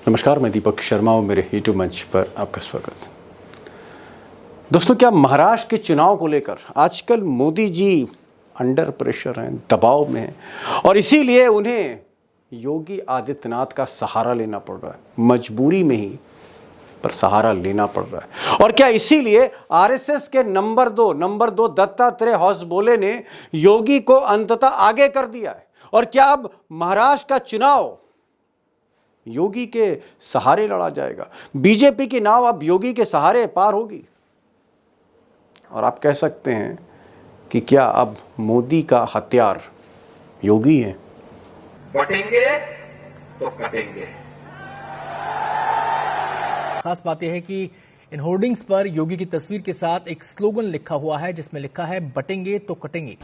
नमस्कार, मैं दीपक शर्मा और मेरे यूट्यूब मंच पर आपका स्वागत। दोस्तों, क्या महाराष्ट्र के चुनाव को लेकर आजकल मोदी जी अंडर प्रेशर हैं, दबाव में हैं और इसीलिए उन्हें योगी आदित्यनाथ का सहारा लेना पड़ रहा है, मजबूरी में ही पर सहारा लेना पड़ रहा है। और क्या इसीलिए आरएसएस के नंबर दो दत्तात्रेय होसबोले ने योगी को अंततः आगे कर दिया है? और क्या अब महाराष्ट्र का चुनाव योगी के सहारे लड़ा जाएगा? बीजेपी की नाव अब योगी के सहारे पार होगी और आप कह सकते हैं कि क्या अब मोदी का हथियार योगी है? बटेंगे तो कटेंगे। खास बात यह है कि इन होर्डिंग्स पर योगी की तस्वीर के साथ एक स्लोगन लिखा हुआ है जिसमें लिखा है बटेंगे तो कटेंगे।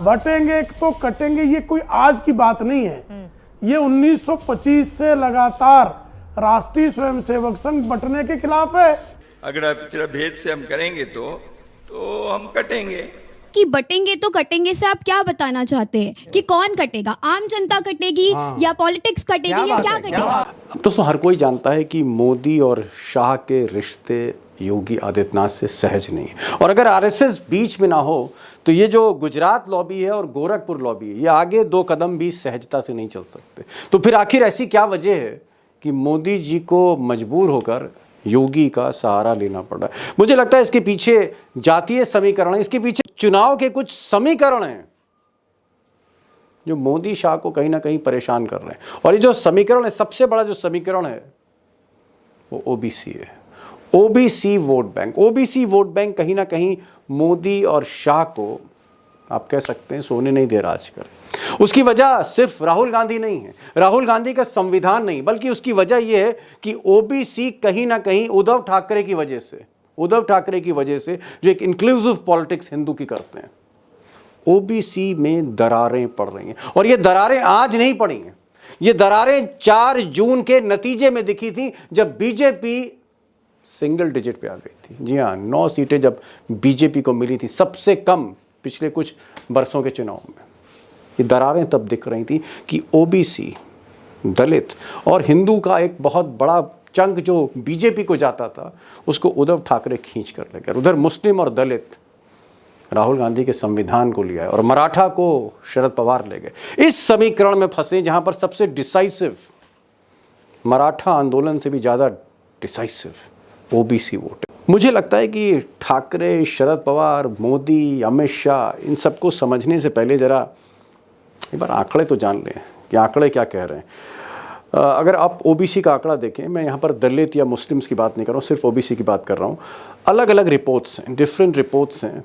बटेंगे तो कटेंगे ये कोई आज की बात नहीं है। ये 1925 से लगातार राष्ट्रीय स्वयंसेवक संघ बटने के खिलाफ है। अगर पिछड़ा भेद से हम करेंगे तो हम कटेंगे। कि बटेंगे तो कटेंगे से आप क्या बताना चाहते हैं कि कौन कटेगा? आम जनता कटेगी या पॉलिटिक्स कटेगी या क्या कटेगा? अब दोस्तों, हर कोई जानता है कि मोदी और शाह के रिश्ते योगी आदित्यनाथ से सहज नहीं है और अगर आरएसएस बीच में ना हो तो ये जो गुजरात लॉबी है और गोरखपुर लॉबी है, ये आगे दो कदम भी सहजता से नहीं चल सकते। तो फिर आखिर ऐसी क्या वजह है कि मोदी जी को मजबूर होकर योगी का सहारा लेना पड़ रहा है? मुझे लगता है इसके पीछे जातीय समीकरण है, इसके पीछे चुनाव के कुछ समीकरण हैं जो मोदी शाह को कहीं ना कहीं परेशान कर रहे हैं। और ये जो समीकरण है, सबसे बड़ा जो समीकरण है वो ओबीसी है। OBC vote bank. OBC vote bank कहीं ना कहीं मोदी और शाह को आप कह सकते हैं सोने नहीं दे रहा आजकल। उसकी वजह सिर्फ राहुल गांधी नहीं है, राहुल गांधी का संविधान नहीं, बल्कि उसकी वजह यह है कि ओबीसी कहीं ना कहीं उद्धव ठाकरे की वजह से जो एक इंक्लूसिव पॉलिटिक्स हिंदू की करते हैं, ओबीसी में दरारें पड़ रही हैं। और ये दरारें आज नहीं पड़ी हैं, ये दरारें 4 जून के नतीजे में दिखी थी जब बीजेपी सिंगल डिजिट पे आ गई थी। जी हाँ, 9 सीटें जब बीजेपी को मिली थी, सबसे कम पिछले कुछ बरसों के चुनाव में। ये दरारें तब दिख रही थी कि ओबीसी, दलित और हिंदू का एक बहुत बड़ा चंक जो बीजेपी को जाता था उसको उद्धव ठाकरे खींच कर ले गए। उधर मुस्लिम और दलित राहुल गांधी के संविधान को लिया है और मराठा को शरद पवार ले गए। इस समीकरण में फंसे जहां पर सबसे डिसाइसिव, मराठा आंदोलन से भी ज़्यादा डिसाइसिव ओबीसी वोट है। मुझे लगता है कि ठाकरे, शरद पवार, मोदी, अमित शाह, इन सबको समझने से पहले ज़रा एक बार आंकड़े तो जान लें कि आंकड़े क्या कह रहे हैं। अगर आप ओबीसी का आंकड़ा देखें, मैं यहाँ पर दलित या मुस्लिम्स की बात नहीं कर रहा हूँ, सिर्फ ओबीसी की बात कर रहा हूँ। अलग अलग रिपोर्ट्स हैं, डिफरेंट रिपोर्ट्स हैं।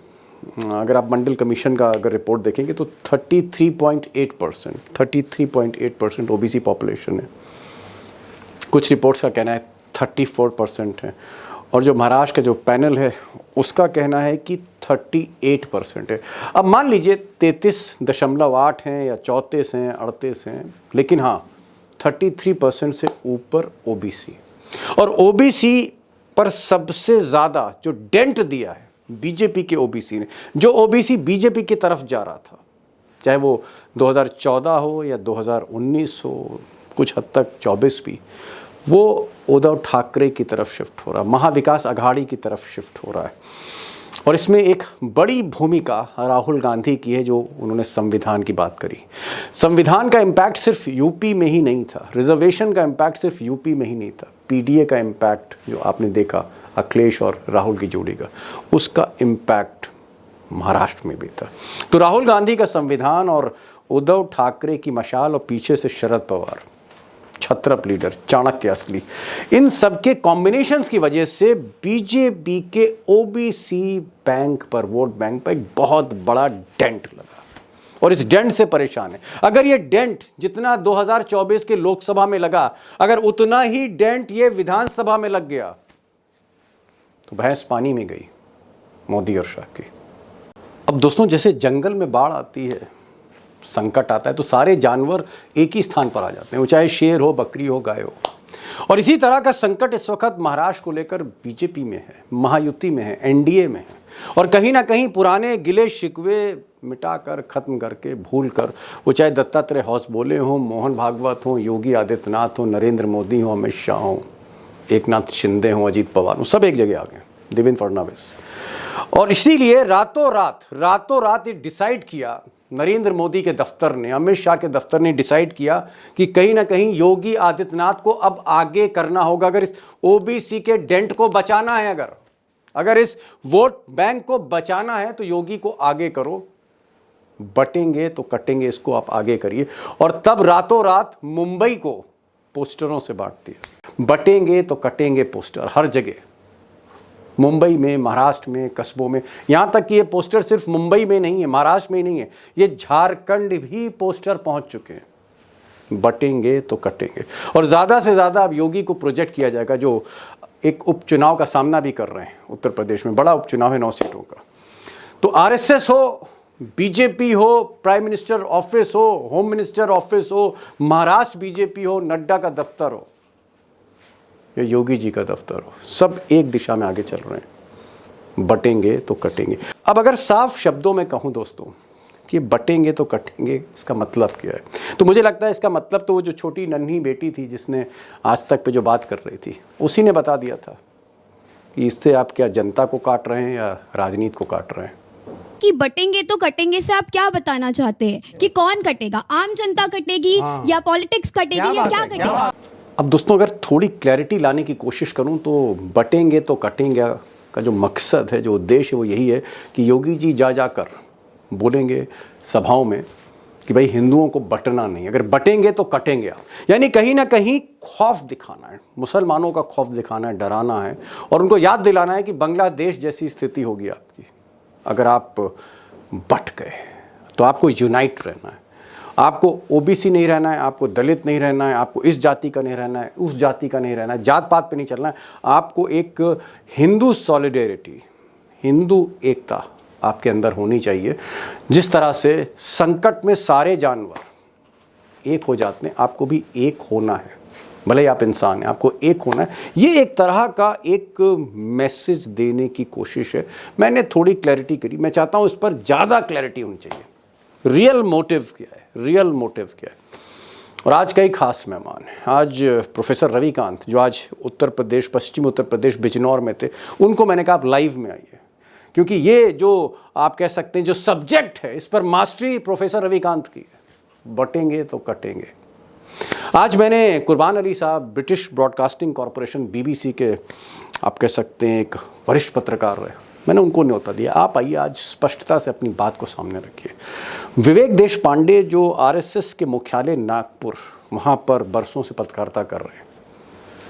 अगर आप मंडल कमीशन का अगर रिपोर्ट देखेंगे तो 33.8% ओबीसी पॉपुलेशन है। कुछ रिपोर्ट्स का कहना है 34% है और जो महाराष्ट्र का जो पैनल है उसका कहना है कि 38% है। अब मान लीजिए 33.8 हैं या 34 हैं, 38 हैं, लेकिन हाँ 33% से ऊपर ओबीसी। और ओबीसी पर सबसे ज़्यादा जो डेंट दिया है बीजेपी के ओबीसी ने, जो ओबीसी बीजेपी की तरफ जा रहा था, चाहे वो 2014 हो या 2019 हो, कुछ हद तक 24 भी, वो उद्धव ठाकरे की तरफ शिफ्ट हो रहा है, महाविकास अघाड़ी की तरफ शिफ्ट हो रहा है। और इसमें एक बड़ी भूमिका राहुल गांधी की है, जो उन्होंने संविधान की बात करी। संविधान का इम्पैक्ट सिर्फ यूपी में ही नहीं था, रिजर्वेशन का इम्पैक्ट सिर्फ यूपी में ही नहीं था, पीडीए का इम्पैक्ट जो आपने देखा अखिलेश और राहुल की जोड़ी का, उसका इम्पैक्ट महाराष्ट्र में भी था। तो राहुल गांधी का संविधान और उद्धव ठाकरे की मशाल और पीछे से शरद पवार, छत्रप लीडर, चाणक्य असली, इन सब के कॉम्बिनेशंस की वजह से बीजेपी के ओबीसी बैंक पर, वोट बैंक पर एक बहुत बड़ा डेंट लगा और इस डेंट से परेशान है। अगर ये डेंट जितना 2024 के लोकसभा में लगा, अगर उतना ही डेंट ये विधानसभा में लग गया तो भैंस पानी में गई मोदी और शाह की। अब दोस्तों, जैसे जंगल में बाढ़ आती है, संकट आता है, तो सारे जानवर एक ही स्थान पर आ जाते हैं, वो चाहे शेर हो, बकरी हो, गाय हो। और इसी तरह का संकट इस वक्त महाराष्ट्र को लेकर बीजेपी में है, महायुति में है, एनडीए में है। और कहीं ना कहीं पुराने गिले शिकवे मिटाकर, खत्म करके, भूल कर, वो चाहे दत्तात्रेय होसबोले हों, मोहन भागवत हों, योगी आदित्यनाथ हों, नरेंद्र मोदी हों, अमित शाह हों, एकनाथ शिंदे हों, अजीत पवार हों, सब एक जगह आ गए, देवेंद्र फडणवीस। और इसीलिए रातों रात ये डिसाइड किया नरेंद्र मोदी के दफ्तर ने, अमित शाह के दफ्तर ने डिसाइड किया कि कहीं ना कहीं योगी आदित्यनाथ को अब आगे करना होगा। अगर इस ओबीसी के डेंट को बचाना है, अगर इस वोट बैंक को बचाना है, तो योगी को आगे करो। बटेंगे तो कटेंगे, इसको आप आगे करिए। और तब रातों रात मुंबई को पोस्टरों से बांट दिया। बटेंगे तो कटेंगे पोस्टर हर जगह, मुंबई में, महाराष्ट्र में, कस्बों में। यहां तक कि ये पोस्टर सिर्फ मुंबई में नहीं है, महाराष्ट्र में ही नहीं है, ये झारखंड भी पोस्टर पहुंच चुके हैं। बटेंगे तो कटेंगे। और ज्यादा से ज्यादा अब योगी को प्रोजेक्ट किया जाएगा, जो एक उपचुनाव का सामना भी कर रहे हैं उत्तर प्रदेश में, बड़ा उपचुनाव है 9 सीटों का। तो आरएसएस हो, बीजेपी हो, प्राइम मिनिस्टर ऑफिस हो, होम मिनिस्टर ऑफिस हो, महाराष्ट्र बीजेपी हो, नड्डा का दफ्तर हो या योगी जी का दफ्तर हो, सब एक दिशा में आगे चल रहे हैं। बटेंगे तो कटेंगे। अब अगर साफ शब्दों में कहूं दोस्तों कि बटेंगे तो कटेंगे, इसका मतलब क्या है, तो मुझे लगता है इसका मतलब तो वो जो छोटी नन्ही बेटी थी जिसने आज तक पे जो बात कर रही थी, उसी ने बता दिया था कि इससे आप क्या जनता को काट रहे हैं या राजनीति को काट रहे हैं। कि बटेंगे तो कटेंगे से आप क्या बताना चाहते हैं कि कौन कटेगा? आम जनता कटेगी या पॉलिटिक्स कटेगी या क्या कटेगा? अब दोस्तों अगर थोड़ी क्लैरिटी लाने की कोशिश करूं तो बटेंगे तो कटेंगे का जो मकसद है, जो उद्देश्य है, वो यही है कि योगी जी जाकर बोलेंगे सभाओं में कि भाई हिंदुओं को बटना नहीं, अगर बटेंगे तो कटेंगे आप। यानी कहीं ना कहीं खौफ दिखाना है, मुसलमानों का खौफ दिखाना है, डराना है और उनको याद दिलाना है कि बांग्लादेश जैसी स्थिति होगी आपकी अगर आप बट गए। तो आपको यूनाइट रहना है, आपको ओबीसी नहीं रहना है, आपको दलित नहीं रहना है, आपको इस जाति का नहीं रहना है, उस जाति का नहीं रहना है, जात पात पे नहीं चलना है। आपको एक हिंदू सॉलिडेरिटी, हिंदू एकता आपके अंदर होनी चाहिए। जिस तरह से संकट में सारे जानवर एक हो जाते हैं, आपको भी एक होना है। भले ही आप इंसान हैं, आपको एक होना है। ये एक तरह का एक मैसेज देने की कोशिश है। मैंने थोड़ी क्लैरिटी करी, मैं चाहता हूँ इस पर ज़्यादा क्लैरिटी होनी चाहिए। रियल मोटिव क्या है, रियल मोटिव क्या है। और आज कई खास मेहमान हैं। आज प्रोफेसर रविकांत, जो आज उत्तर प्रदेश, पश्चिम उत्तर प्रदेश बिजनौर में थे, उनको मैंने कहा आप लाइव में आइए, क्योंकि ये जो आप कह सकते हैं जो सब्जेक्ट है, इस पर मास्टरी प्रोफेसर रविकांत की है। बटेंगे तो कटेंगे। आज मैंने कुर्बान अली साहब, ब्रिटिश ब्रॉडकास्टिंग कॉरपोरेशन बीबीसी के आप कह सकते हैं एक वरिष्ठ पत्रकार रहे, मैंने उनको न्योता दिया, आप आइए आज स्पष्टता से अपनी बात को सामने रखिए। विवेक देश पांडे जो आरएसएस के मुख्यालय नागपुर, वहाँ पर बरसों से पत्रकारिता कर रहे हैं,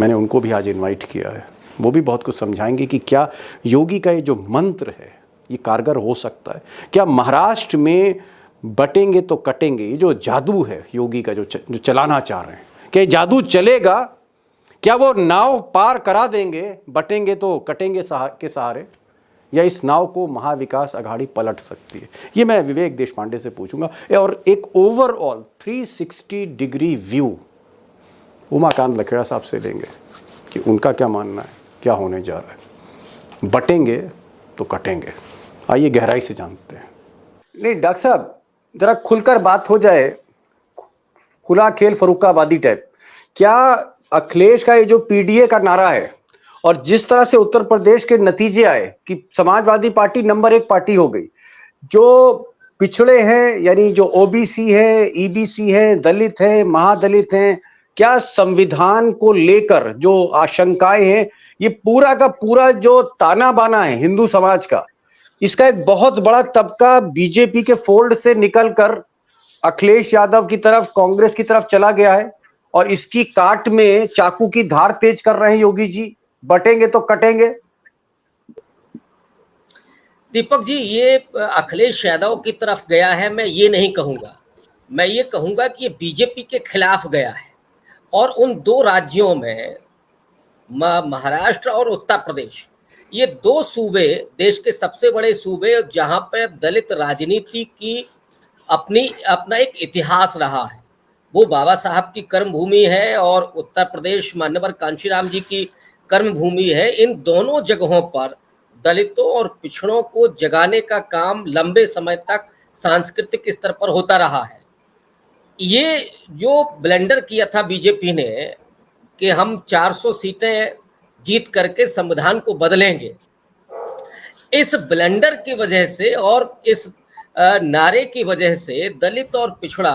मैंने उनको भी आज इनवाइट किया है। वो भी बहुत कुछ समझाएंगे कि क्या योगी का ये जो मंत्र है ये कारगर हो सकता है। क्या महाराष्ट्र में बटेंगे तो कटेंगे, ये जो जादू है योगी का जो चलाना चाह रहे हैं, क्या ये जादू चलेगा? क्या वो नाव पार करा देंगे बटेंगे तो कटेंगे के सहारे, या इस नाव को महाविकास अघाड़ी पलट सकती है? ये मैं विवेक देश पांडे से पूछूंगा। और एक overall 360 degree view Umakant Lakhera साहब से लेंगे कि उनका क्या मानना है, क्या होने जा रहा है। बटेंगे तो कटेंगे, आइए गहराई से जानते हैं। नहीं डॉक्टर साहब, जरा खुलकर बात हो जाए, खुला खेल फरुखाबादी टाइप। क्या अखिलेश का ये जो पीडीए का नारा है और जिस तरह से उत्तर प्रदेश के नतीजे आए कि समाजवादी पार्टी नंबर 1 पार्टी हो गई, जो पिछड़े हैं यानी जो ओबीसी है, ईबीसी है, दलित है, महादलित हैं, क्या संविधान को लेकर जो आशंकाएं हैं, ये पूरा का पूरा जो ताना बाना है हिंदू समाज का, इसका एक बहुत बड़ा तबका बीजेपी के फोल्ड से निकलकर अखिलेश यादव की तरफ, कांग्रेस की तरफ चला गया है और इसकी काट में चाकू की धार तेज कर रहे हैं योगी जी। बटेंगे तो कटेंगे। दीपक जी, ये अखिलेश यादव की तरफ गया है मैं ये नहीं कहूंगा, मैं ये कहूंगा कि ये बीजेपी के खिलाफ गया है। और उन 2 राज्यों में, महाराष्ट्र और उत्तर प्रदेश, ये 2 सूबे देश के सबसे बड़े सूबे जहां पर दलित राजनीति की अपना एक इतिहास रहा है, वो बाबा साहब की कर्म भूमि है और उत्तर प्रदेश मान्यवर कांशीराम जी की कर्म भूमि है। इन दोनों जगहों पर दलितों और पिछड़ों को जगाने का काम लंबे समय तक सांस्कृतिक स्तर पर होता रहा है। ये जो ब्लेंडर किया था बीजेपी ने कि हम 400 सीटें जीत करके संविधान को बदलेंगे, इस ब्लेंडर की वजह से और इस नारे की वजह से दलित और पिछड़ा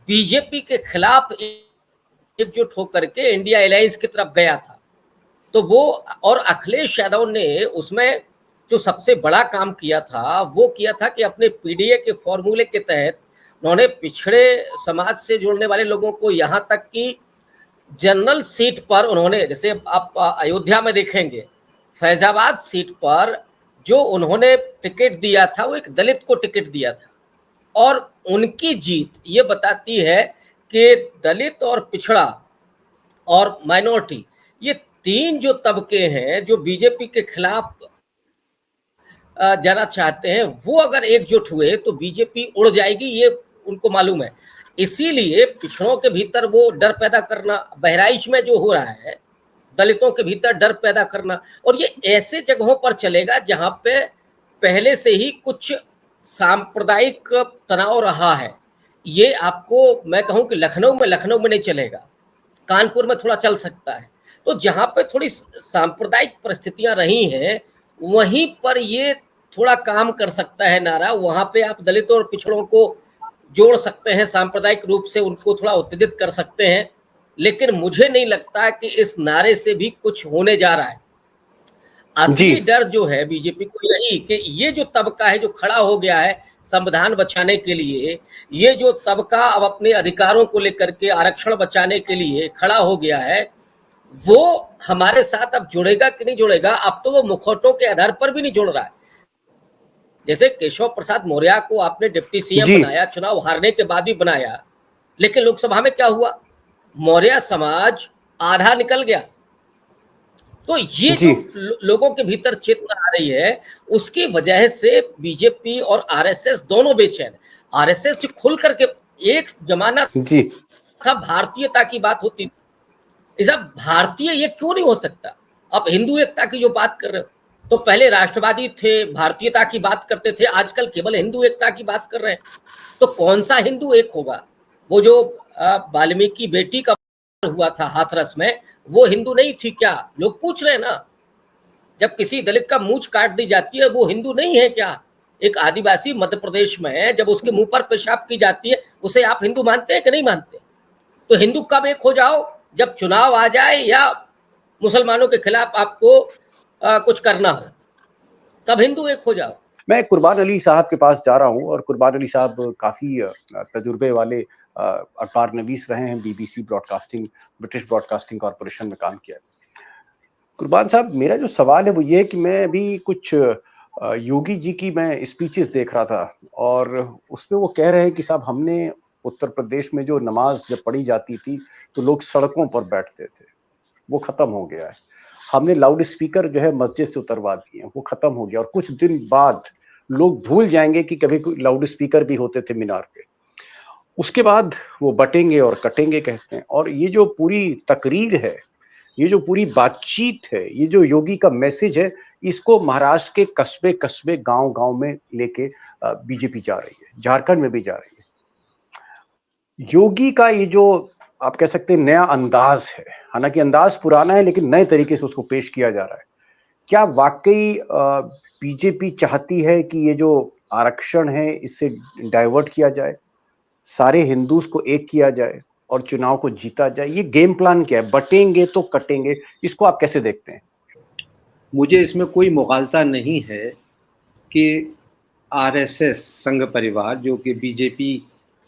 बीजेपी के खिलाफ एकजुट होकर के इंडिया अलायंस की तरफ गया था। तो वो और अखिलेश यादव ने उसमें जो सबसे बड़ा काम किया था वो किया था कि अपने पीडीए के फॉर्मूले के तहत उन्होंने पिछड़े समाज से जुड़ने वाले लोगों को यहाँ तक कि जनरल सीट पर उन्होंने, जैसे आप अयोध्या में देखेंगे, फैजाबाद सीट पर जो उन्होंने टिकट दिया था वो एक दलित को टिकट दिया था। और उनकी जीत ये बताती है कि दलित और पिछड़ा और माइनॉरिटी, ये तीन जो तबके हैं जो बीजेपी के खिलाफ जाना चाहते हैं, वो अगर एकजुट हुए तो बीजेपी उड़ जाएगी, ये उनको मालूम है। इसीलिए पिछड़ों के भीतर वो डर पैदा करना, बहराइच में जो हो रहा है, दलितों के भीतर डर पैदा करना, और ये ऐसे जगहों पर चलेगा जहां पे पहले से ही कुछ सांप्रदायिक तनाव रहा है। ये आपको मैं कहूं कि लखनऊ में नहीं चलेगा, कानपुर में थोड़ा चल सकता है। तो जहां पे थोड़ी सांप्रदायिक परिस्थितियां रही हैं वहीं पर ये थोड़ा काम कर सकता है नारा। वहां पे आप दलितों और पिछड़ों को जोड़ सकते हैं, सांप्रदायिक रूप से उनको थोड़ा उत्तेजित कर सकते हैं। लेकिन मुझे नहीं लगता कि इस नारे से भी कुछ होने जा रहा है। असली डर जो है बीजेपी को यही कि ये जो तबका है जो खड़ा हो गया है संविधान बचाने के लिए, ये जो तबका अब अपने अधिकारों को लेकर के आरक्षण बचाने के लिए खड़ा हो गया है, वो हमारे साथ अब जुड़ेगा कि नहीं जुड़ेगा। अब तो वो मुखौटों के आधार पर भी नहीं जुड़ रहा है। जैसे केशव प्रसाद मौर्य को आपने डिप्टी सीएम बनाया, चुनाव हारने के बाद भी बनाया, लेकिन लोकसभा में क्या हुआ, मौर्य समाज आधा निकल गया। तो ये जो लोगों के भीतर चेतना आ रही है, उसकी वजह से बीजेपी और आरएसएस दोनों बेचैन। आरएसएस जो खुल करके, एक जमाना था भारतीयता की बात होती थी, इस भारतीय ये क्यों नहीं हो सकता। अब हिंदू एकता की जो बात कर रहे हो, तो पहले राष्ट्रवादी थे, भारतीयता की बात करते थे, आजकल केवल हिंदू एकता की बात कर रहे हैं। तो कौन सा हिंदू एक होगा? वो जो वाल्मीकि बेटी का हुआ था हाथरस में, वो हिंदू नहीं थी क्या? लोग पूछ रहे हैं ना। जब किसी दलित का मूंछ काट दी जाती है, वो हिंदू नहीं है क्या? एक आदिवासी मध्य प्रदेश में जब उसके मुंह पर पेशाब की जाती है, उसे आप हिंदू मानते हैं कि नहीं मानते? तो हिंदू कब एक हो जाओ? जब चुनाव आ जाए या मुसलमानों के खिलाफ आपको कुछ करना हो, तब हिंदू एक हो जाओ। मैं कुर्बान अली साहब के पास जा रहा हूं, और कुर्बान अली साहब काफी तजुर्बे वाले अखबार नवीस रहे हैं, BBC broadcasting, British broadcasting corporation में काम किया। कुर्बान साहब, मेरा जो सवाल है वो ये है कि मैं अभी कुछ योगी जी की मैं स्पीचेस देख रहा था, और उसमें वो कह रहे हैं कि साहब हमने उत्तर प्रदेश में जो नमाज जब पढ़ी जाती थी तो लोग सड़कों पर बैठते थे, वो खत्म हो गया है। हमने लाउड स्पीकर जो है मस्जिद से उतरवा दिए, वो खत्म हो गया, और कुछ दिन बाद लोग भूल जाएंगे कि कभी कोई लाउड स्पीकर भी होते थे मीनार पे। उसके बाद वो बटेंगे और कटेंगे कहते हैं। और ये जो पूरी तकरीर है, ये जो पूरी बातचीत है, ये जो योगी का मैसेज है, इसको महाराष्ट्र के कस्बे कस्बे गांव गांव में लेके बीजेपी जा रही है, झारखंड में भी जा रही है। योगी का ये जो आप कह सकते हैं नया अंदाज है, हालांकि अंदाज पुराना है लेकिन नए तरीके से उसको पेश किया जा रहा है। क्या वाकई बीजेपी चाहती है कि ये जो आरक्षण है इससे डाइवर्ट किया जाए, सारे हिंदूज को एक किया जाए और चुनाव को जीता जाए? ये गेम प्लान क्या है? बटेंगे तो कटेंगे, इसको आप कैसे देखते हैं? मुझे इसमें कोई मुगालता नहीं है कि आरएसएस संघ परिवार, जो कि बीजेपी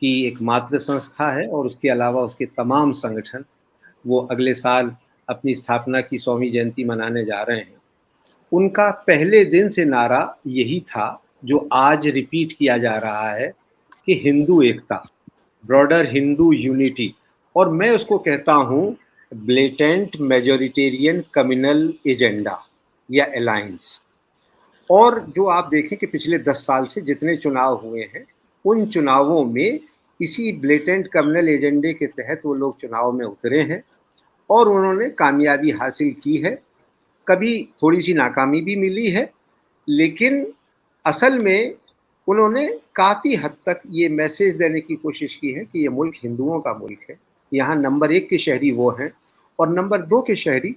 की एक मात्र संस्था है, और उसके अलावा उसके तमाम संगठन, वो अगले साल अपनी स्थापना की 100वीं जयंती मनाने जा रहे हैं। उनका पहले दिन से नारा यही था जो आज रिपीट किया जा रहा है कि हिंदू एकता, ब्रॉडर हिंदू यूनिटी, और मैं उसको कहता हूँ ब्लेटेंट मेजोरिटेरियन कम्युनल एजेंडा या अलायंस। और जो आप देखें कि पिछले 10 साल से जितने चुनाव हुए हैं, उन चुनावों में इसी ब्लेटेंट कम्युनल एजेंडे के तहत वो लोग चुनाव में उतरे हैं और उन्होंने कामयाबी हासिल की है। कभी थोड़ी सी नाकामी भी मिली है, लेकिन असल में उन्होंने काफ़ी हद तक ये मैसेज देने की कोशिश की है कि ये मुल्क हिंदुओं का मुल्क है, यहाँ नंबर 1 के शहरी वो हैं और नंबर 2 के शहरी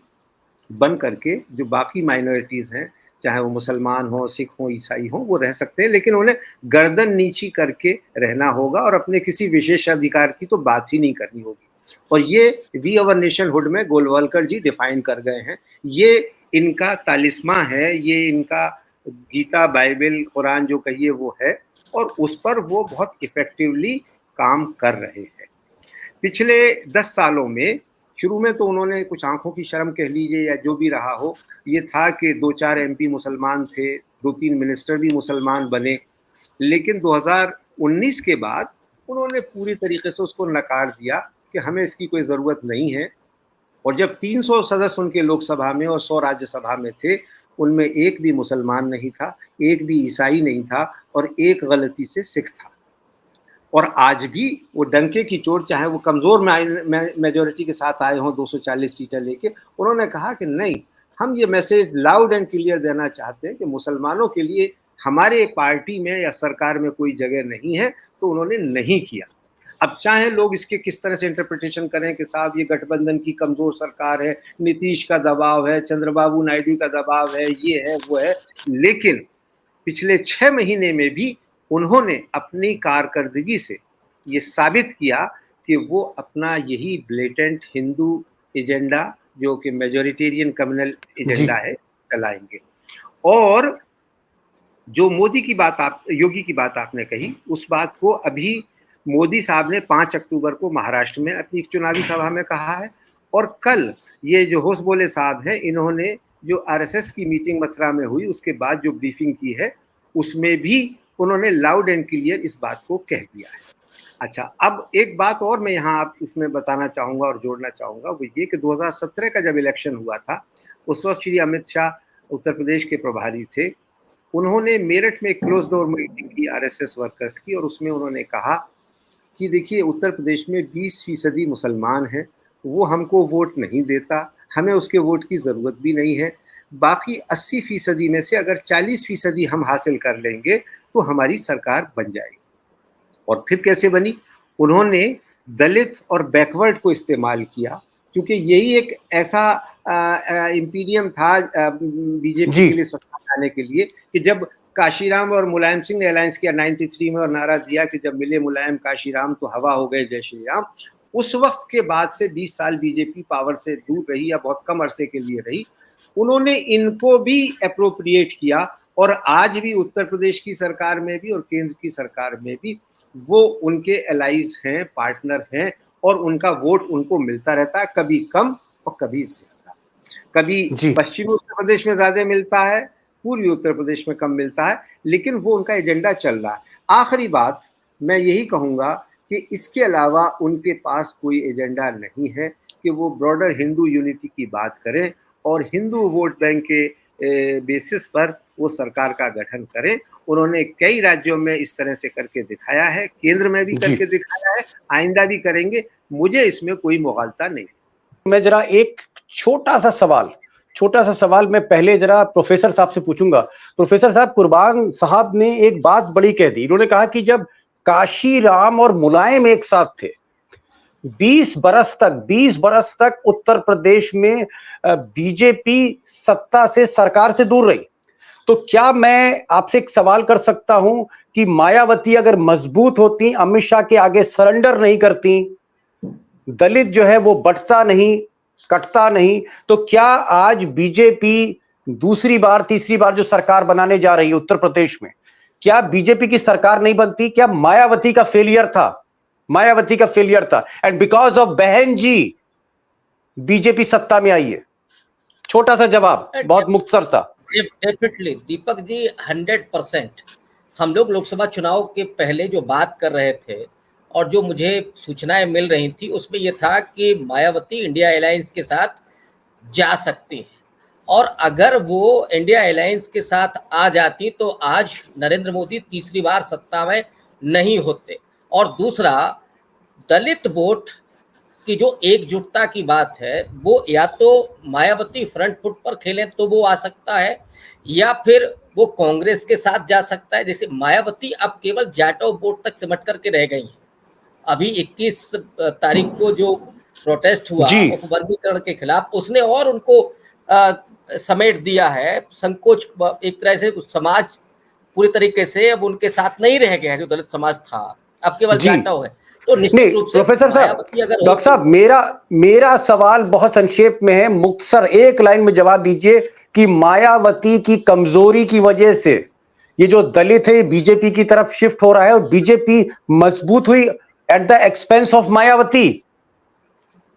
बन करके जो बाकी माइनॉरिटीज़ हैं, चाहे वो मुसलमान हो, सिख हो, ईसाई हो, वो रह सकते हैं, लेकिन उन्हें गर्दन नीची करके रहना होगा और अपने किसी विशेषाधिकार की तो बात ही नहीं करनी होगी। और ये वी अवर नेशनहुड में गोलवलकर जी डिफाइन कर गए हैं। ये इनका तालिस्मा है, ये इनका गीता, बाइबल, कुरान जो कहिए वो है और उस पर वो बहुत इफेक्टिवली काम कर रहे हैं। पिछले 10 सालों में शुरू में तो उन्होंने कुछ आंखों की शर्म कह लीजिए या जो भी रहा हो, ये था कि 2-4 MP मुसलमान थे, 2-3 मिनिस्टर भी मुसलमान बने, लेकिन 2019 के बाद उन्होंने पूरी तरीके से उसको नकार दिया कि हमें इसकी कोई ज़रूरत नहीं है। और जब 300 सदस्य उनके लोकसभा में और 100 राज्यसभा में थे, उनमें एक भी मुसलमान नहीं था, एक भी ईसाई नहीं था और एक गलती से सिख था। और आज भी वो डंके की चोट, चाहे वो कमज़ोर मेजॉरिटी के साथ आए हों 240 सीटें लेके, उन्होंने कहा कि नहीं, हम ये मैसेज लाउड एंड क्लियर देना चाहते हैं कि मुसलमानों के लिए हमारे पार्टी में या सरकार में कोई जगह नहीं है, तो उन्होंने नहीं किया। अब चाहे लोग इसके किस तरह से इंटरप्रिटेशन करें कि साहब ये गठबंधन की कमज़ोर सरकार है, नीतीश का दबाव है, चंद्रबाबू नायडू का दबाव है, ये है वो है, लेकिन पिछले 6 महीने में भी उन्होंने अपनी कारकर्दगी से ये साबित किया कि वो अपना यही ब्लेटेंट हिंदू एजेंडा, जो कि मेजॉरिटेरियन कम्युनल एजेंडा है, चलाएंगे। और जो मोदी की बात योगी की बात आपने कही, उस बात को अभी मोदी साहब ने 5 अक्टूबर को महाराष्ट्र में अपनी एक चुनावी सभा में कहा है और कल ये जो होश बोले साहब है, इन्होंने जो RSS की मीटिंग मथुरा में हुई उसके बाद जो ब्रीफिंग की है, उसमें भी उन्होंने लाउड एंड क्लियर इस बात को कह दिया है। अच्छा, अब एक बात और मैं यहाँ आप इसमें बताना चाहूँगा और जोड़ना चाहूँगा, वो ये कि 2017 का जब इलेक्शन हुआ था, उस वक्त श्री अमित शाह उत्तर प्रदेश के प्रभारी थे। उन्होंने मेरठ में एक क्लोज डोर मीटिंग की RSS वर्कर्स की और उसमें उन्होंने कहा कि देखिए, उत्तर प्रदेश में 20% मुसलमान हैं, वो हमको वोट नहीं देता, हमें उसके वोट की ज़रूरत भी नहीं है, बाकी 80% में से अगर 40% हम हासिल कर लेंगे तो हमारी सरकार बन जाएगी। और फिर कैसे बनी? उन्होंने दलित और बैकवर्ड को इस्तेमाल किया, क्योंकि यही एक ऐसा इम्पीरियम था बीजेपी के लिए सत्ता आने के लिए कि जब काशीराम और मुलायम सिंह ने अलायंस किया 93 में और नारा दिया कि जब मिले मुलायम काशीराम तो हवा हो गए जय श्री राम, उस वक्त के बाद से 20 साल बीजेपी पावर से दूर रही या बहुत कम अरसे के लिए रही। उन्होंने इनको भी अप्रोप्रिएट किया और आज भी उत्तर प्रदेश की सरकार में भी और केंद्र की सरकार में भी वो उनके एलाइज हैं, पार्टनर हैं और उनका वोट उनको मिलता रहता है, कभी कम और कभी ज्यादा। कभी पश्चिमी उत्तर प्रदेश में ज्यादा मिलता है, पूर्वी उत्तर प्रदेश में कम मिलता है, लेकिन वो उनका एजेंडा चल रहा है। आखिरी बात मैं यही कहूँगा कि इसके अलावा उनके पास कोई एजेंडा नहीं है कि वो ब्रॉडर हिंदू यूनिटी की बात करें और हिंदू वोट बैंक के बेसिस पर वो सरकार का गठन करें। उन्होंने कई राज्यों में इस तरह से करके दिखाया है, केंद्र में भी करके दिखाया है, आइंदा भी करेंगे। मुझे इसमें कोई मुगालता नहीं। मैं जरा एक छोटा सा सवाल मैं पहले जरा प्रोफेसर साहब से पूछूंगा। प्रोफेसर साहब, कुर्बान साहब ने एक बात बड़ी कह दी। उन्होंने कहा कि जब काशीराम और मुलायम एक साथ थे, 20 बरस तक उत्तर प्रदेश में बीजेपी सत्ता से, सरकार से दूर रही। तो क्या मैं आपसे एक सवाल कर सकता हूं कि मायावती अगर मजबूत होती, अमित शाह के आगे सरेंडर नहीं करती, दलित जो है वो बंटता नहीं, कटता नहीं, तो क्या आज बीजेपी दूसरी बार, तीसरी बार जो सरकार बनाने जा रही है उत्तर प्रदेश में, क्या बीजेपी की सरकार नहीं बनती? क्या मायावती का फेलियर था एंड बिकॉज ऑफ बहन जी बीजेपी सत्ता में आई है? छोटा सा जवाब, बहुत मुख्तसर था। डेफिनेटली दीपक जी, 100%। हम लोग लोकसभा चुनाव के पहले जो बात कर रहे थे और जो मुझे सूचनाएं मिल रही थी, उसमें यह था कि मायावती इंडिया अलायंस के साथ जा सकती हैं और अगर वो इंडिया अलायंस के साथ आ जाती तो आज नरेंद्र मोदी तीसरी बार सत्ता में नहीं होते। और दूसरा, दलित वोट की जो एकजुटता की बात है, वो या तो मायावती फ्रंट फुट पर खेलें तो वो आ सकता है, या फिर वो कांग्रेस के साथ जा सकता है। जैसे मायावती अब केवल जाटव वोट तक सिमट करके रह गई हैं। अभी 21 तारीख को जो प्रोटेस्ट हुआ जी। उपवर्गीकरण के खिलाफ, उसने और उनको समेट दिया है। संकोच, एक तरह से समाज पूरी तरीके से अब उनके साथ नहीं रह गया है, जो दलित समाज था, अब केवल जी। जाटव है। तो निश्चित नहीं रूप से प्रोफेसर साहब, मायावती अगर डॉक्टर साहब, मेरा सवाल बहुत संक्षेप में है, मुख्तसर एक लाइन में जवाब दीजिए कि मायावती की कमजोरी की वजह से ये जो दलित है बीजेपी की तरफ शिफ्ट हो रहा है और बीजेपी मजबूत हुई at the expense of Mayawati.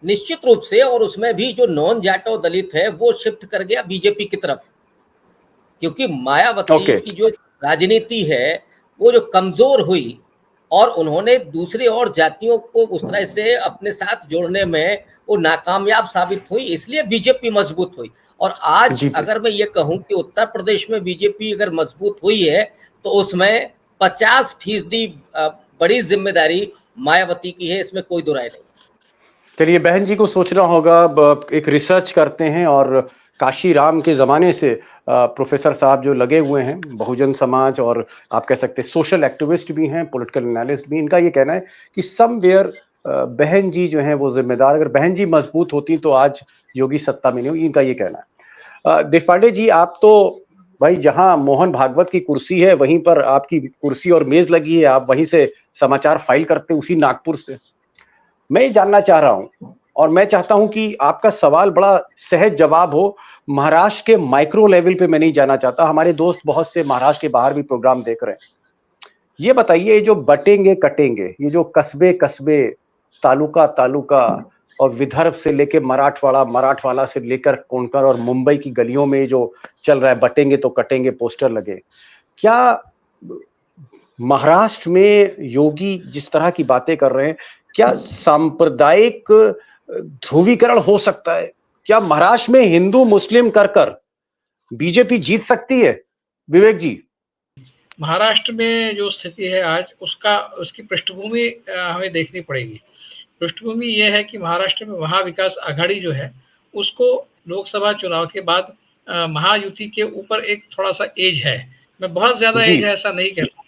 निश्चित रूप से, और उसमें भी जो नॉन जाटव दलित है वो शिफ्ट कर गया बीजेपी की तरफ, क्योंकि मायावती की जो राजनीति है वो जो कमजोर हुई और उन्होंने दूसरे और जातियों को उस तरह से अपने साथ जोड़ने में वो नाकामयाब साबित हुई, इसलिए बीजेपी मजबूत हुई। और आज अगर मैं ये कहूं कि उत्तर प्रदेश में बीजेपी अगर मजबूत हुई है तो उसमें 50% बड़ी जिम्मेदारी मायावती की है, इसमें कोई दो राय नहीं। चलिए, बहन जी को सोचना होगा, एक रिसर्च करते हैं। और काशी राम के ज़माने से प्रोफेसर साहब जो लगे हुए हैं, बहुजन समाज और आप कह सकते हैं सोशल एक्टिविस्ट भी हैं, पॉलिटिकल एनालिस्ट भी, इनका ये कहना है कि समवेयर बहन जी जो हैं वो जिम्मेदार, अगर बहन जी मजबूत होती तो आज योगी सत्ता में नहीं होगी, इनका ये कहना है। देशपांडे जी, आप तो भाई जहां मोहन भागवत की कुर्सी है वहीं पर आपकी कुर्सी और मेज लगी है, आप वहीं से समाचार फाइल करते, उसी नागपुर से। मैं ये जानना चाह रहा हूं और मैं चाहता हूं कि आपका सवाल बड़ा सहज जवाब हो, महाराष्ट्र के माइक्रो लेवल पे मैं नहीं जाना चाहता। हमारे दोस्त बहुत से महाराष्ट्र के बाहर भी प्रोग्राम देख रहे हैं। ये बताइए, जो बटेंगे कटेंगे, ये जो कस्बे कस्बे, तालुका तालुका और विदर्भ से लेकर मराठवाड़ा, मराठवाड़ा से लेकर कोंकण और मुंबई की गलियों में जो चल रहा है बटेंगे तो कटेंगे पोस्टर लगे, क्या महाराष्ट्र में योगी जिस तरह की बातें कर रहे हैं, क्या सांप्रदायिक ध्रुवीकरण हो सकता है? क्या महाराष्ट्र में हिंदू मुस्लिम कर बीजेपी जीत सकती है? विवेक जी, महाराष्ट्र में जो स्थिति है आज, उसकी पृष्ठभूमि हमें देखनी पड़ेगी। पृष्ठभूमि ये है कि महाराष्ट्र में महाविकास आघाड़ी जो है उसको लोकसभा चुनाव के बाद महायुति के ऊपर एक थोड़ा सा एज है, मैं बहुत ज्यादा एज है ऐसा नहीं कहता।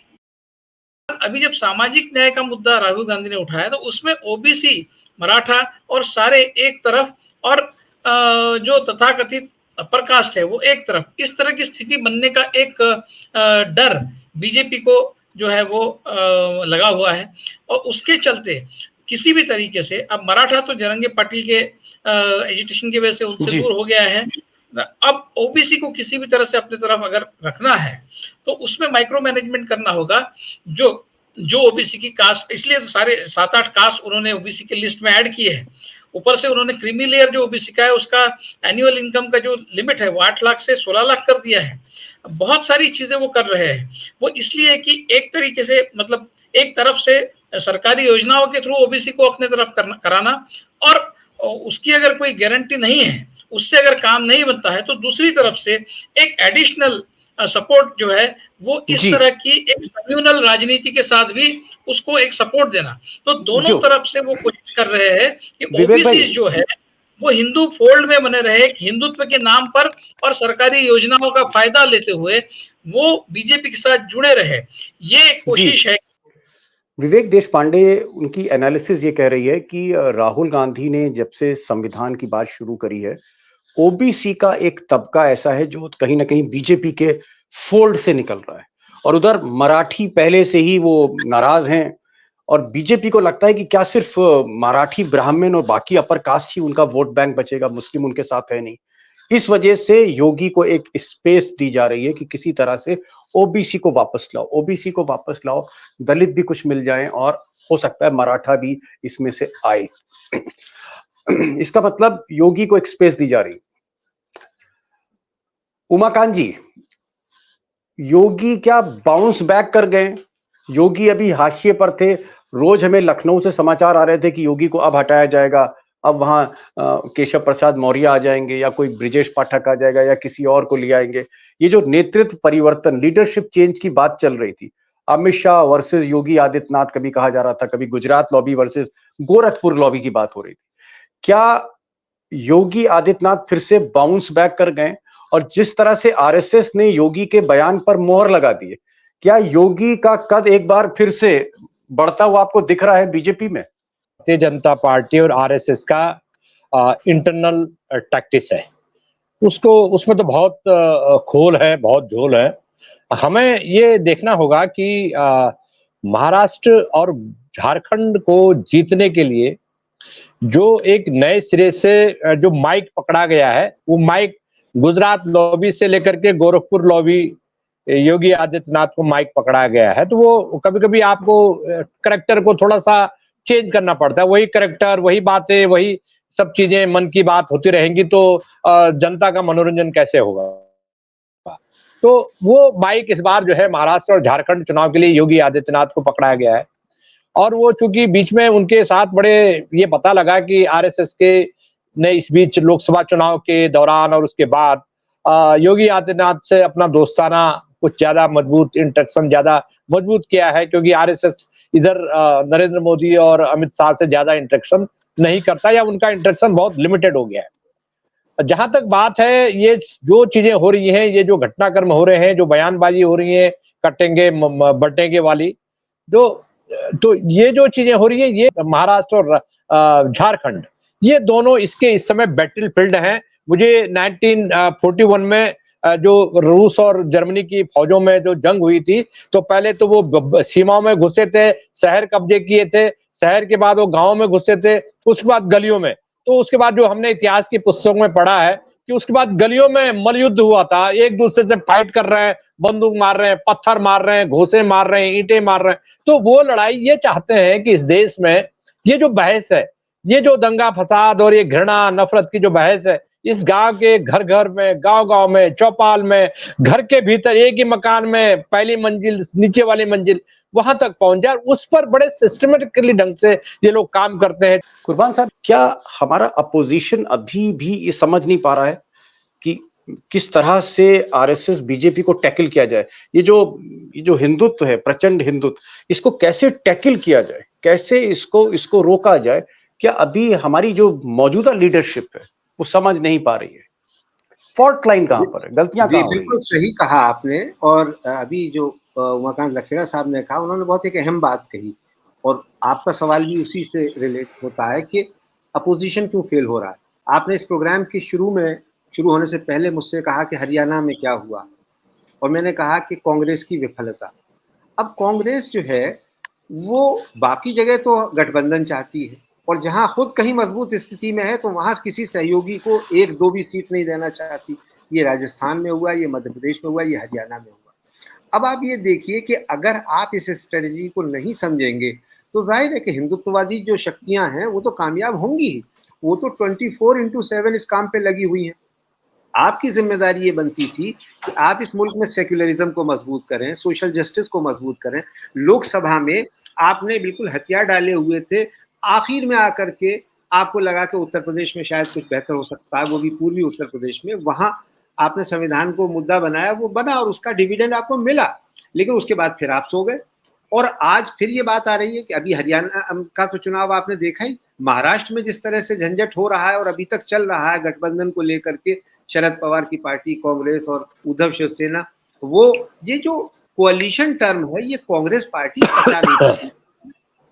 अभी जब सामाजिक न्याय का मुद्दा राहुल गांधी ने उठाया तो उसमें ओबीसी, मराठा और सारे एक तरफ, और जो तथाकथित अपर कास्ट है वो एक तरफ, इस तरह की स्थिति बनने का एक डर बीजेपी को जो है वो लगा हुआ है। और उसके चलते किसी भी तरीके से अब मराठा तो जरंगे पाटिल के एजिटेशन की वजह से उनसे दूर हो गया है, अब ओबीसी को किसी भी तरह से अपनी तरफ अगर रखना है तो उसमें माइक्रो मैनेजमेंट करना होगा। जो ओबीसी की कास्ट, इसलिए तो सारे 7-8 कास्ट उन्होंने ओबीसी के लिस्ट में ऐड किए हैं। ऊपर से उन्होंने क्रीमी लेयर जो ओबीसी का है उसका एनुअल इनकम का जो लिमिट है वो 8 लाख से 16 लाख कर दिया है। बहुत सारी चीजें वो कर रहे हैं, वो इसलिए कि एक तरीके से मतलब एक तरफ से सरकारी योजनाओं के थ्रू ओबीसी को अपने तरफ कराना, और उसकी अगर कोई गारंटी नहीं है, उससे अगर काम नहीं बनता है, तो दूसरी तरफ से एक एडिशनल सपोर्ट जो है वो इस तरह की एक कम्युनल राजनीति के साथ भी उसको एक सपोर्ट देना। तो दोनों तरफ से वो कोशिश कर रहे हैं कि ओबीसी जो है वो हिंदू फोल्ड में बने रहे, हिंदुत्व के नाम पर और सरकारी योजनाओं का फायदा लेते हुए वो बीजेपी के साथ जुड़े रहे, ये कोशिश है। विवेक देशपांडे, उनकी एनालिसिस ये कह रही है कि राहुल गांधी ने जब से संविधान की बात शुरू करी है, ओबीसी का एक तबका ऐसा है जो कहीं ना कहीं बीजेपी के फोल्ड से निकल रहा है, और उधर मराठी पहले से ही वो नाराज हैं, और बीजेपी को लगता है कि क्या सिर्फ मराठी ब्राह्मण और बाकी अपर कास्ट ही उनका वोट बैंक बचेगा, मुस्लिम उनके साथ है नहीं। इस वजह से योगी को एक स्पेस दी जा रही है कि किसी तरह से ओबीसी को वापस लाओ, ओबीसी को वापस लाओ, दलित भी कुछ मिल जाए और हो सकता है मराठा भी इसमें से आए। इसका मतलब योगी को एक स्पेस दी जा रही। उमाकांत जी, योगी क्या बाउंस बैक कर गए? योगी अभी हाशिए पर थे, रोज हमें लखनऊ से समाचार आ रहे थे कि योगी को अब हटाया जाएगा, अब वहां केशव प्रसाद मौर्य आ जाएंगे या कोई ब्रिजेश पाठक आ जाएगा या किसी और को ले आएंगे। ये जो नेतृत्व परिवर्तन, लीडरशिप चेंज की बात चल रही थी, अमित शाह वर्सेस योगी आदित्यनाथ कभी कहा जा रहा था, कभी Gujarat lobby versus Gorakhpur lobby की बात हो रही थी। क्या योगी आदित्यनाथ फिर से बाउंस बैक कर गए? और जिस तरह से आरएसएस ने योगी के बयान पर मोहर लगा दी है, क्या योगी का कद एक बार फिर से बढ़ता हुआ आपको दिख रहा है बीजेपी में? भारतीय जनता पार्टी और आरएसएस का इंटरनल टैक्टिस है, उसको उसमें तो बहुत खोल है, बहुत झोल है। हमें ये देखना होगा कि महाराष्ट्र और झारखंड को जीतने के लिए जो एक नए सिरे से जो माइक पकड़ा गया है, वो माइक गुजरात लॉबी से लेकर के गोरखपुर लॉबी योगी आदित्यनाथ को माइक पकड़ा गया है। तो वो कभी-कभी आपको करेक्टर को थोड़ा सा चेंज करना पड़ता है। वही करेक्टर, वही बातें, वही सब चीजें मन की बात होती रहेंगी तो जनता का मनोरंजन कैसे होगा? तो वो माइक इस बार जो है महाराष्ट्र और झारखंड चुनाव के लिए योगी आदित्यनाथ को पकड़ाया गया है। और वो चूंकि बीच में उनके साथ बड़े ये पता लगा कि आरएसएस के ने इस बीच लोकसभा चुनाव के दौरान और उसके बाद योगी आदित्यनाथ से अपना दोस्ताना कुछ ज्यादा मजबूत इंटरेक्शन ज्यादा मजबूत किया है, क्योंकि आरएसएस इधर नरेंद्र मोदी और अमित शाह से ज्यादा इंटरेक्शन नहीं करता, या उनका इंटरेक्शन बहुत लिमिटेड हो गया है। जहां तक बात है ये जो चीजें हो रही हैं, ये जो घटनाक्रम हो रहे हैं, जो बयानबाजी हो रही है कटेंगे बटेंगे वाली, तो ये जो चीजें हो रही है, ये महाराष्ट्र और झारखंड, ये दोनों इसके इस समय बैटल फील्ड हैं। मुझे 1941 में जो रूस और जर्मनी की फौजों में जो जंग हुई थी, तो पहले तो वो सीमाओं में घुसे थे, शहर कब्जे किए थे, शहर के बाद वो गांव में घुसे थे, उसके बाद गलियों में। तो उसके बाद जो हमने इतिहास की पुस्तकों में पढ़ा है कि उसके बाद गलियों में मलयुद्ध हुआ था, एक दूसरे से फाइट कर रहे हैं, बंदूक मार रहे हैं, पत्थर मार रहे हैं, घोंसे मार रहे हैं, ईंटें मार रहे हैं। तो वो लड़ाई ये चाहते हैं कि इस देश में ये जो बहस है, ये जो दंगा फसाद और ये घृणा नफरत की जो बहस है, इस गांव के घर घर में, गांव-गांव में, चौपाल में, घर के भीतर एक ही मकान में पहली मंजिल, नीचे वाली मंजिल, वहां तक पहुंच जाए, उस पर बड़े सिस्टमेटिकली ढंग से ये लोग काम करते हैं। कुर्बान साहब, क्या हमारा अपोजिशन अभी भी ये समझ नहीं पा रहा है कि किस तरह से आरएसएस बीजेपी को टैकल किया जाए? ये जो हिंदुत्व है, प्रचंड हिंदुत्व, इसको कैसे टैकल किया जाए, कैसे इसको रोका जाए? क्या अभी हमारी जो मौजूदा लीडरशिप है वो समझ नहीं पा रही है? फॉल्ट लाइन कहां पर है, गलतियां कहां हो रही हैं? बिल्कुल सही कहा आपने। और अभी जो उमाकांत लखेड़ा साहब ने कहा, उन्होंने बहुत एक अहम बात कही, और आपका सवाल भी उसी से रिलेट होता है कि अपोजिशन क्यों फेल हो रहा है। आपने इस प्रोग्राम के शुरू होने से पहले मुझसे कहा कि हरियाणा में क्या हुआ, और मैंने कहा कि कांग्रेस की विफलता। अब कांग्रेस जो है वो बाकी जगह तो गठबंधन चाहती है, और जहां खुद कहीं मजबूत स्थिति में है तो वहां किसी सहयोगी को एक दो भी सीट नहीं देना चाहती। ये राजस्थान में हुआ, ये मध्य प्रदेश में हुआ, ये हरियाणा में हुआ। अब आप ये देखिए कि अगर आप इस स्ट्रेटजी को नहीं समझेंगे तो जाहिर है कि हिंदुत्ववादी जो शक्तियां हैं वो तो कामयाब होंगी ही। वो तो 24/7 इस काम पे लगी हुई हैं। आपकी जिम्मेदारी ये बनती थी कि आप इस मुल्क में सेक्युलरिज्म को मजबूत करें, सोशल जस्टिस को मजबूत करें। लोकसभा में आपने बिल्कुल हथियार डाले हुए थे, आखिर में आकर के आपको लगा कि उत्तर प्रदेश में शायद कुछ बेहतर हो सकता है, वो भी पूर्वी उत्तर प्रदेश में। वहां आपने संविधान को मुद्दा बनाया, वो बना और उसका डिविडेंड आपको मिला, लेकिन उसके बाद फिर आप सो गए। और आज फिर ये बात आ रही है कि अभी हरियाणा का तो चुनाव आपने देखा ही, महाराष्ट्र में जिस तरह से झंझट हो रहा है और अभी तक चल रहा है गठबंधन को लेकर के, शरद पवार की पार्टी, कांग्रेस और उद्धव शिवसेना, वो ये जो कोalition टर्म है ये कांग्रेस पार्टी पचा नहीं पाती।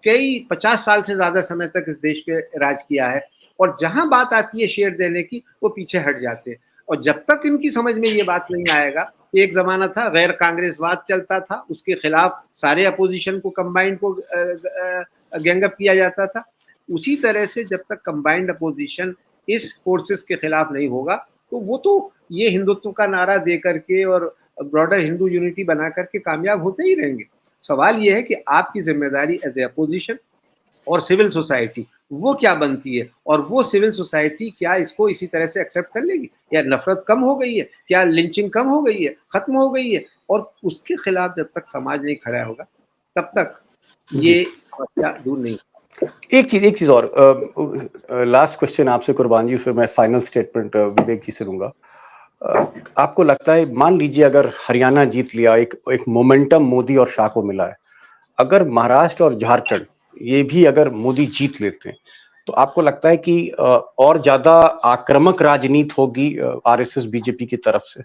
कई 50 साल से ज्यादा समय तक इस देश पे राज किया है, और जहां बात आती है शेयर देने की वो पीछे हट जाते हैं। और जब तक इनकी समझ में ये बात नहीं आएगा, एक जमाना था गैर कांग्रेसवाद चलता था, उसके खिलाफ सारे अपोजिशन को कंबाइंड को गैंगअप किया जाता था। उसी तरह से जब तक कंबाइंड अपोजिशन इस फोर्सेस के खिलाफ नहीं होगा तो वो तो ये हिंदुत्व का नारा दे करके और ब्रॉडर हिंदू यूनिटी बना करके कामयाब होते ही रहेंगे। सवाल ये है कि आपकी जिम्मेदारी एज ए अपोजिशन और सिविल सोसाइटी वो क्या बनती है, और वो सिविल सोसाइटी क्या इसको इसी तरह से एक्सेप्ट कर लेगी? या नफरत कम हो गई है, क्या लिंचिंग कम हो गई है, खत्म हो गई है? और उसके खिलाफ जब तक समाज नहीं खड़ा होगा तब तक ये समस्या दूर नहीं। एक चीज और, लास्ट क्वेश्चन आपसे कुर्बान जी, उसमें मैं फाइनल स्टेटमेंट विवेक जी से दूंगा। आपको लगता है, मान लीजिए अगर हरियाणा जीत लिया, एक मोमेंटम मोदी और शाह को मिला है, अगर महाराष्ट्र और झारखंड ये भी अगर मोदी जीत लेते हैं, तो आपको लगता है कि और ज्यादा आक्रामक राजनीति होगी आरएसएस बीजेपी की तरफ से?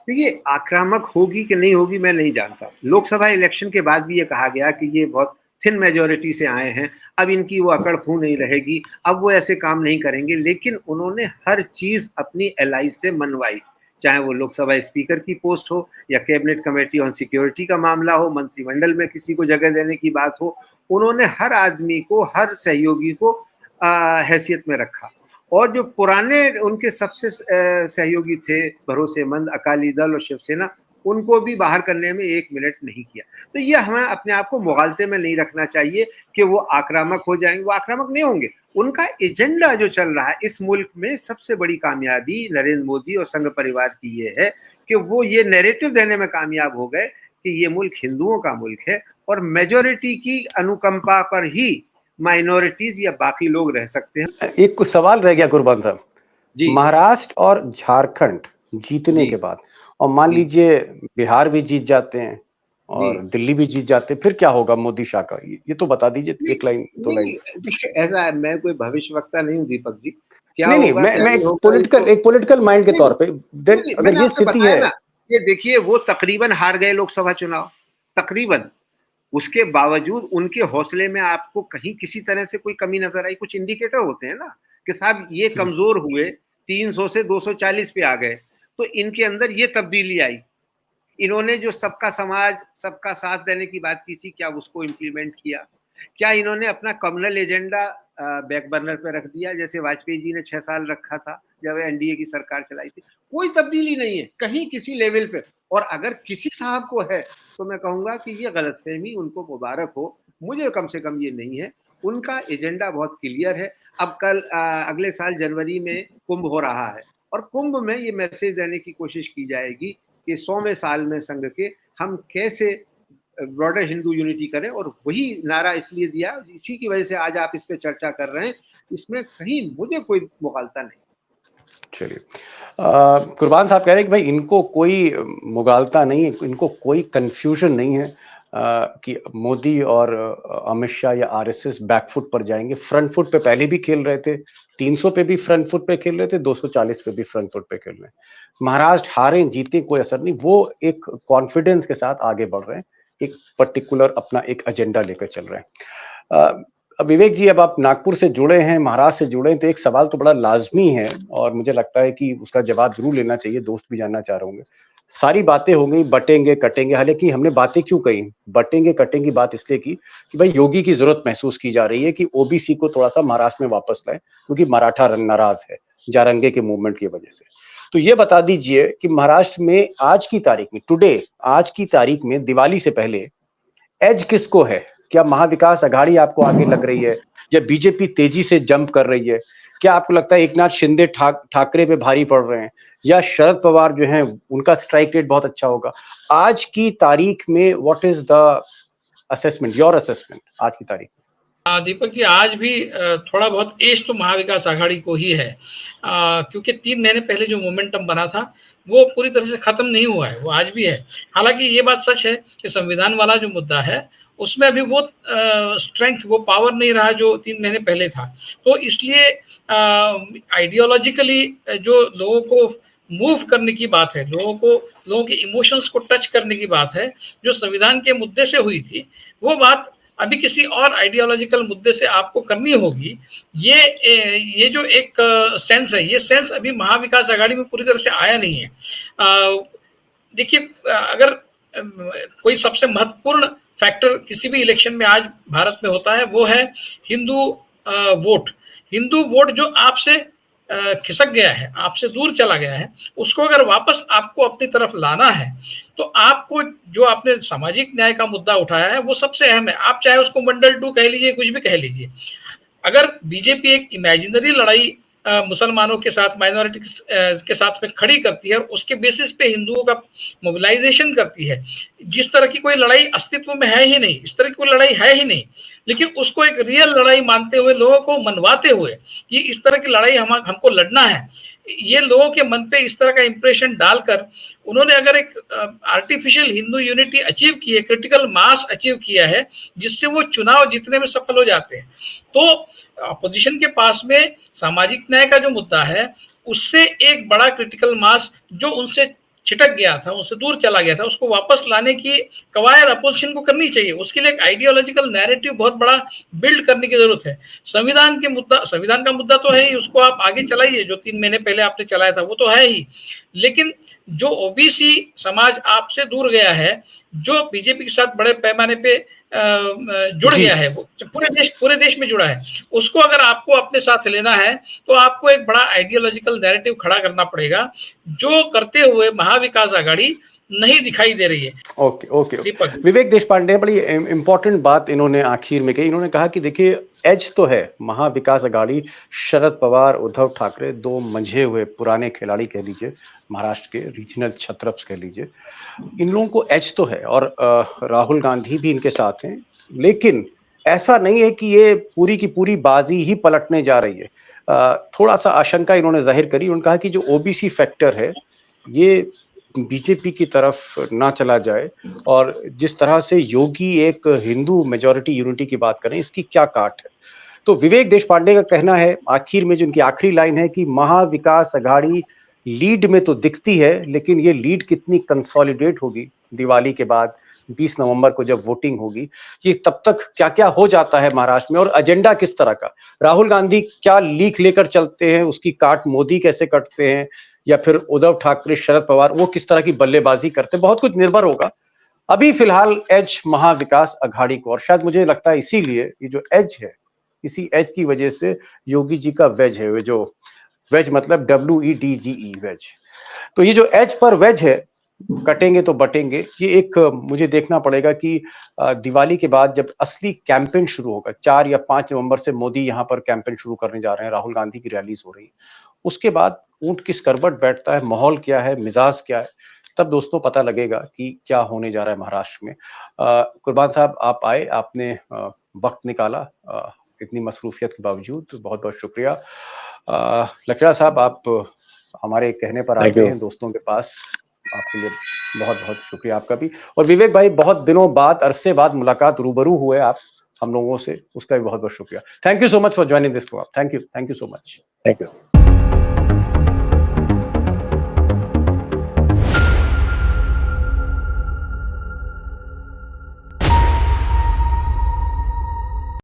देखिए, आक्रामक होगी कि नहीं होगी मैं नहीं जानता। लोकसभा इलेक्शन के बाद भी ये कहा गया कि ये बहुत थिन मेजोरिटी से आए हैं, अब इनकी वो अकड़ फू नहीं रहेगी, अब वो ऐसे काम नहीं करेंगे। लेकिन उन्होंने हर चीज अपनी एलआई से मनवाई, चाहे वो लोकसभा स्पीकर की पोस्ट हो या कैबिनेट कमेटी ऑन सिक्योरिटी का मामला हो, मंत्रिमंडल में किसी को जगह देने की बात हो, उन्होंने हर आदमी को, हर सहयोगी को हैसियत में रखा। और जो पुराने उनके सबसे सहयोगी थे, भरोसेमंद अकाली दल और शिवसेना, उनको भी बाहर करने में 1 मिनट नहीं किया। तो ये हमें अपने आप को मुगालते में नहीं रखना चाहिए कि वो आक्रामक हो जाएंगे। वो आक्रामक नहीं होंगे। उनका एजेंडा जो चल रहा है इस मुल्क में, सबसे बड़ी कामयाबी नरेंद्र मोदी और संघ परिवार की ये है कि वो ये नैरेटिव देने में कामयाब हो गए कि ये मुल्क हिंदुओं का मुल्क है और मेजोरिटी की अनुकंपा पर ही माइनॉरिटीज या बाकी लोग रह सकते हैं। एक कुछ सवाल रह गया कुर्बान साहब जी, महाराष्ट्र और झारखंड जीतने के बाद, और मान लीजिए बिहार भी जीत जाते हैं और दिल्ली भी जीत जाते हैं, फिर क्या होगा मोदी शाह का? ये तो बता दीजिए, 1 लाइन 2 लाइन। देखिए, ऐसा है, मैं कोई भविष्यवक्ता नहीं हूँ दीपक जी। क्या नहीं नहीं, होगा, मैं एक पॉलिटिकल माइंड के तौर पे, अगर ये स्थिति है, ये देखिए, वो तकरीबन हार गए लोकसभा चुनाव, तकरीबन। उसके बावजूद उनके हौसले में आपको कहीं किसी तरह से कोई कमी नजर आई? कुछ इंडिकेटर होते हैं ना कि साहब ये कमजोर हुए, 300 से 240 पे आ गए, तो इनके अंदर ये तब्दीली आई। इन्होंने जो सबका समाज, सबका साथ देने की बात की थी, क्या उसको इम्प्लीमेंट किया? क्या इन्होंने अपना कम्युनल एजेंडा बैक बर्नर पे रख दिया, जैसे वाजपेयी जी ने 6 साल रखा था जब एनडीए की सरकार चलाई थी? कोई तब्दीली नहीं है कहीं किसी लेवल पे। और अगर किसी साहब को है तो मैं कहूंगा कि ये गलतफहमी, उनको मुबारक हो, मुझे कम से कम ये नहीं है। उनका एजेंडा बहुत क्लियर है। अब अगले साल जनवरी में कुंभ हो रहा है और कुंभ में ये मैसेज देने की कोशिश की जाएगी कि 100वें साल में संघ के हम कैसे ब्रॉडर हिंदू यूनिटी करें। और वही नारा इसलिए दिया, इसी की वजह से आज आप इस पे चर्चा कर रहे हैं। इसमें कहीं मुझे कोई मुगालता नहीं। चलिए, कुर्बान साहब कह रहे हैं कि भाई इनको कोई मुगालता नहीं है, इनको कोई कंफ्यूजन नहीं है कि मोदी और अमित शाह या आरएसएस बैकफुट पर जाएंगे। फ्रंट फुट पे पहले भी खेल रहे थे, 300 पे भी फ्रंट फुट पे खेल रहे थे, 240 पे भी फ्रंट फुट पे खेल रहे हैं। महाराष्ट्र हारे जीते कोई असर नहीं, वो एक कॉन्फिडेंस के साथ आगे बढ़ रहे हैं, एक पर्टिकुलर अपना एक एजेंडा लेकर चल रहे हैं। विवेक जी, अब आप नागपुर से जुड़े हैं, महाराष्ट्र से जुड़े हैं, तो एक सवाल तो बड़ा लाजमी है और मुझे लगता है कि उसका जवाब जरूर लेना चाहिए, दोस्त भी जानना चाह रहे होंगे। सारी बातें हो गई बटेंगे कटेंगे, हालांकि हमने बातें क्यों कही, बटेंगे कटेंगे की बात इसलिए की कि भाई योगी की जरूरत महसूस की जा रही है कि ओबीसी को थोड़ा सा महाराष्ट्र में वापस लाए, क्योंकि मराठा नाराज है जारंगे के मूवमेंट की वजह से। तो ये बता दीजिए कि महाराष्ट्र में आज की तारीख में, टुडे, आज की तारीख में दिवाली से पहले एज किसको है? क्या महाविकास आघाड़ी आपको आगे लग रही है या बीजेपी तेजी से जंप कर रही है? क्या आपको लगता है एकनाथ शिंदे ठाकरे पे भारी पड़ रहे हैं या शरद पवार जो हैं उनका स्ट्राइक रेट बहुत अच्छा होगा? आज की तारीख में what is the assessment, your assessment आज की तारीख? दीपक जी, आज भी थोड़ा बहुत एज तो महाविकास आघाड़ी को ही है, क्योंकि 3 महीने पहले जो मोमेंटम बना था वो पूरी तरह से खत्म नहीं हुआ है, वो आज भी है। हालांकि ये बात सच है कि संविधान वाला जो मुद्दा है उसमें अभी वो स्ट्रेंथ, वो पावर नहीं रहा जो 3 महीने पहले था। तो इसलिए आइडियोलॉजिकली जो लोगों को मूव करने की बात है, लोगों के इमोशंस को टच करने की बात है, जो संविधान के मुद्दे से हुई थी, वो बात अभी किसी और आइडियोलॉजिकल मुद्दे से आपको करनी होगी। ये जो एक सेंस है, ये सेंस अभी महाविकास आघाड़ी में पूरी तरह से आया नहीं है। देखिए, अगर कोई सबसे महत्वपूर्ण फैक्टर किसी भी इलेक्शन में आज भारत में होता है वो है हिंदू वोट। हिंदू वोट जो आपसे खिसक गया है, आपसे दूर चला गया है, उसको अगर वापस आपको अपनी तरफ लाना है तो आपको, जो आपने सामाजिक न्याय का मुद्दा उठाया है वो सबसे अहम है। आप चाहे उसको मंडल 2 कह लीजिए, कुछ भी कह लीजिए। अगर बीजेपी एक इमेजिनरी लड़ाई मुसलमानों के साथ, माइनॉरिटी के साथ में खड़ी करती है और उसके बेसिस पे हिंदुओं का मोबिलाइजेशन करती है। जिस तरह की कोई लड़ाई अस्तित्व में है ही नहीं, इस तरह की कोई लड़ाई है ही नहीं, लेकिन उसको एक रियल लड़ाई मानते हुए, लोगों को मनवाते हुए कि इस तरह की लड़ाई हमको लड़ना है, ये लोगों के मन पे इस तरह का इंप्रेशन डालकर उन्होंने अगर एक आर्टिफिशियल हिंदू यूनिटी अचीव की है, क्रिटिकल मास अचीव किया है, जिससे वो चुनाव जीतने में सफल हो जाते हैं। तो अपोजिशन के पास में सामाजिक न्याय का जो मुद्दा है, उससे एक बड़ा क्रिटिकल मास जो उनसे छिटक गया था, उनसे दूर चला गया था, उसको वापस लाने की कवायद अपोजिशन को करनी चाहिए। उसके लिए एक आइडियोलॉजिकल नैरेटिव बहुत बड़ा बिल्ड करने की जरूरत है। संविधान का मुद्दा तो है ही, उसको आप आगे चलाइए, जो 3 महीने पहले आपने चलाया था वो तो है ही, लेकिन जो ओबीसी समाज आपसे दूर गया है, जो बीजेपी के साथ बड़े पैमाने पे जुड़ गया है, वो पूरे देश में जुड़ा है, उसको अगर आपको अपने साथ लेना है तो आपको एक बड़ा आइडियोलॉजिकल नैरेटिव खड़ा करना पड़ेगा, जो करते हुए महाविकास आघाड़ी नहीं दिखाई दे रही है। ओके। विवेक देशपांडे, बड़ी इंपॉर्टेंट बात इन्होंने आखिर में कही। इन्होंने कहा कि देखिए, एज तो है महाविकास आघाड़ी, शरद पवार, उद्धव ठाकरे, 2 मंझे हुए पुराने खिलाड़ी कह लीजिए, महाराष्ट्र के रीजनल छत्रप्स कह लीजिए, इन लोगों को एज तो है और राहुल गांधी भी इनके साथ हैं, लेकिन ऐसा नहीं है कि ये पूरी की पूरी बाजी ही पलटने जा रही है। थोड़ा सा आशंका इन्होंने जाहिर करी। उन्होंने कहा कि जो ओबीसी फैक्टर है ये बीजेपी की तरफ ना चला जाए, और जिस तरह से योगी एक हिंदू मेजॉरिटी यूनिटी की बात करें, इसकी क्या काट है। तो विवेक देशपांडे का कहना है आखिर में, जो उनकी आखिरी लाइन है, कि महाविकास आघाड़ी लीड में तो दिखती है, लेकिन ये लीड कितनी कंसोलिडेट होगी दिवाली के बाद 20 नवंबर को जब वोटिंग होगी, ये तब तक क्या क्या हो जाता है महाराष्ट्र में, और एजेंडा किस तरह का, राहुल गांधी क्या लीक लेकर चलते हैं, उसकी काट मोदी कैसे कटते हैं, या फिर उद्धव ठाकरे, शरद पवार वो किस तरह की बल्लेबाजी करते हैं, बहुत कुछ निर्भर होगा। अभी फिलहाल एज महाविकास आघाड़ी को, और शायद मुझे लगता है इसीलिए ये जो एज है, इसी एज की वजह से योगी जी का वेज है, वे जो वेज मतलब WEDGE वेज, तो ये जो एज पर वेज है, कटेंगे तो बटेंगे, ये एक मुझे देखना पड़ेगा कि दिवाली के बाद जब असली कैंपेन शुरू होगा, 4 या 5 नवंबर से मोदी यहाँ पर कैंपेन शुरू करने जा रहे हैं, राहुल गांधी की रैलीज हो रही है, उसके बाद ऊंट किस करवट बैठता है, माहौल क्या है, मिजाज क्या है, तब दोस्तों पता लगेगा कि क्या होने जा रहा है महाराष्ट्र में। कुर्बान साहब, आप आए, आपने वक्त निकाला इतनी मसरूफियत के बावजूद, बहुत बहुत शुक्रिया। लखेड़ा साहब, आप हमारे कहने पर आते हैं दोस्तों के पास, आपके लिए बहुत बहुत शुक्रिया आपका भी। और विवेक भाई, बहुत दिनों बाद, अरसे बाद मुलाकात, रूबरू हुए आप हम लोगों से, उसका भी बहुत बहुत शुक्रिया। Thank you so much for joining this program. Thank you so much. Thank you.